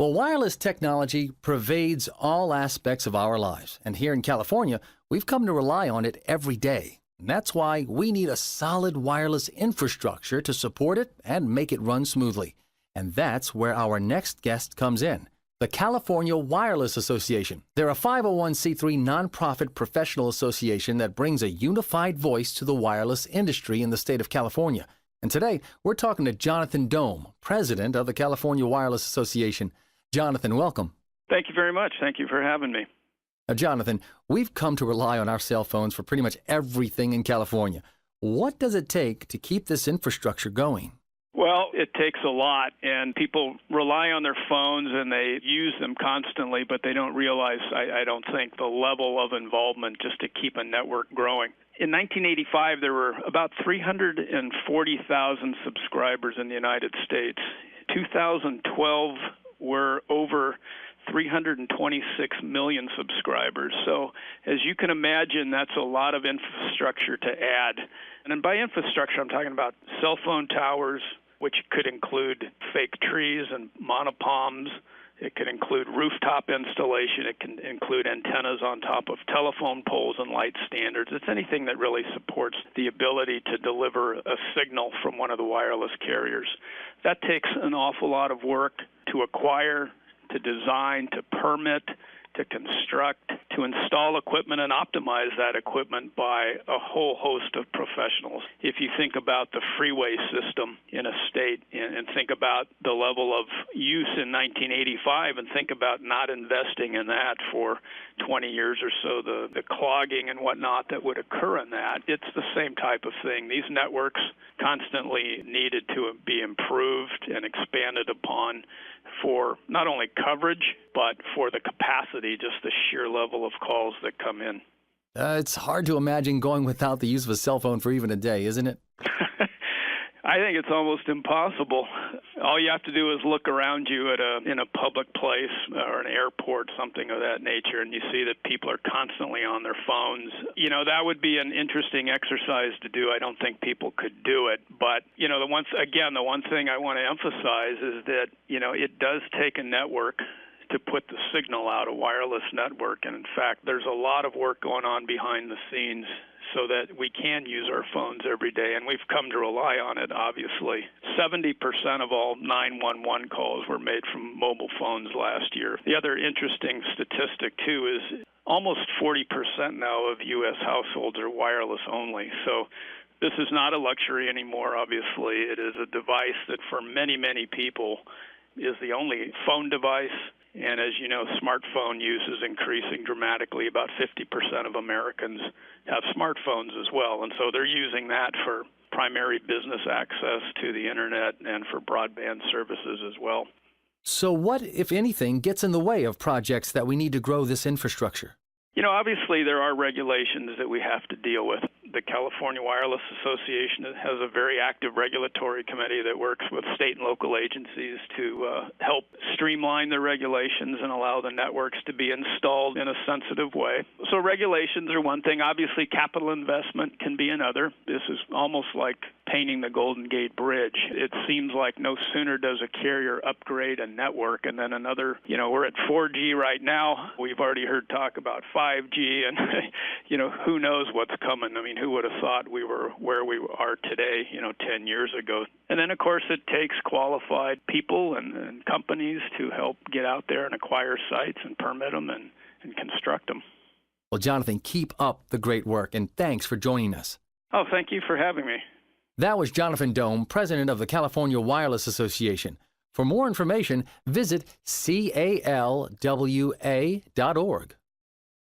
Well, wireless technology pervades all aspects of our lives. And here in California, we've come to rely on it every day. And that's why we need a solid wireless infrastructure to support it and make it run smoothly. And that's where our next guest comes in. The California Wireless Association. They're a 501c3 nonprofit professional association that brings a unified voice to the wireless industry in the state of California. And today, we're talking to Jonathan Dohm, president of the California Wireless Association. Jonathan, welcome. Thank you very much. Thank you for having me. Now, Jonathan, we've come to rely on our cell phones for pretty much everything in California. What does it take to keep this infrastructure going? Well, it takes a lot, and people rely on their phones and they use them constantly, but they don't realize, I don't think, the level of involvement just to keep a network growing. In 1985, there were about 340,000 subscribers in the United States. 2012 were over 326 million subscribers. So as you can imagine, that's a lot of infrastructure to add. And then by infrastructure, I'm talking about cell phone towers, which could include fake trees and monopalms. It could include rooftop installation. It can include antennas on top of telephone poles and light standards. It's anything that really supports the ability to deliver a signal from one of the wireless carriers. That takes an awful lot of work to acquire, to design, to permit, to construct, to install equipment and optimize that equipment by a whole host of professionals. If you think about the freeway system in a state and think about the level of use in 1985 and think about not investing in that for 20 years or so, the clogging and whatnot that would occur in that, it's the same type of thing. These networks constantly needed to be improved and expanded upon for not only coverage, but for the capacity, just the sheer level of calls that come in. It's hard to imagine going without the use of a cell phone for even a day, isn't it? I think it's almost impossible. All you have to do is look around you in a public place or an airport, something of that nature, and you see that people are constantly on their phones. That would be an interesting exercise to do. I don't think people could do it. But, the one thing I want to emphasize is that, it does take a network to put the signal out, a wireless network. And in fact, there's a lot of work going on behind the scenes so that we can use our phones every day, and we've come to rely on it, obviously. 70% of all 911 calls were made from mobile phones last year. The other interesting statistic, too, is almost 40% now of U.S. households are wireless only. So this is not a luxury anymore, obviously. It is a device that for many, many people is the only phone device. And as you know, smartphone use is increasing dramatically. About 50% of Americans have smartphones as well. And so they're using that for primary business access to the internet and for broadband services as well. So what, if anything, gets in the way of projects that we need to grow this infrastructure? Obviously there are regulations that we have to deal with. The California Wireless Association has a very active regulatory committee that works with state and local agencies to help streamline the regulations and allow the networks to be installed in a sensitive way. So regulations are one thing. Obviously, capital investment can be another. This is almost like painting the Golden Gate Bridge. It seems like no sooner does a carrier upgrade a network and then another, we're at 4G right now. We've already heard talk about 5G and, who knows what's coming. I mean, who would have thought we were where we are today, 10 years ago? And then, of course, it takes qualified people and companies to help get out there and acquire sites and permit them and construct them. Well, Jonathan, keep up the great work, and thanks for joining us. Oh, thank you for having me. That was Jonathan Dohm, president of the California Wireless Association. For more information, visit calwa.org.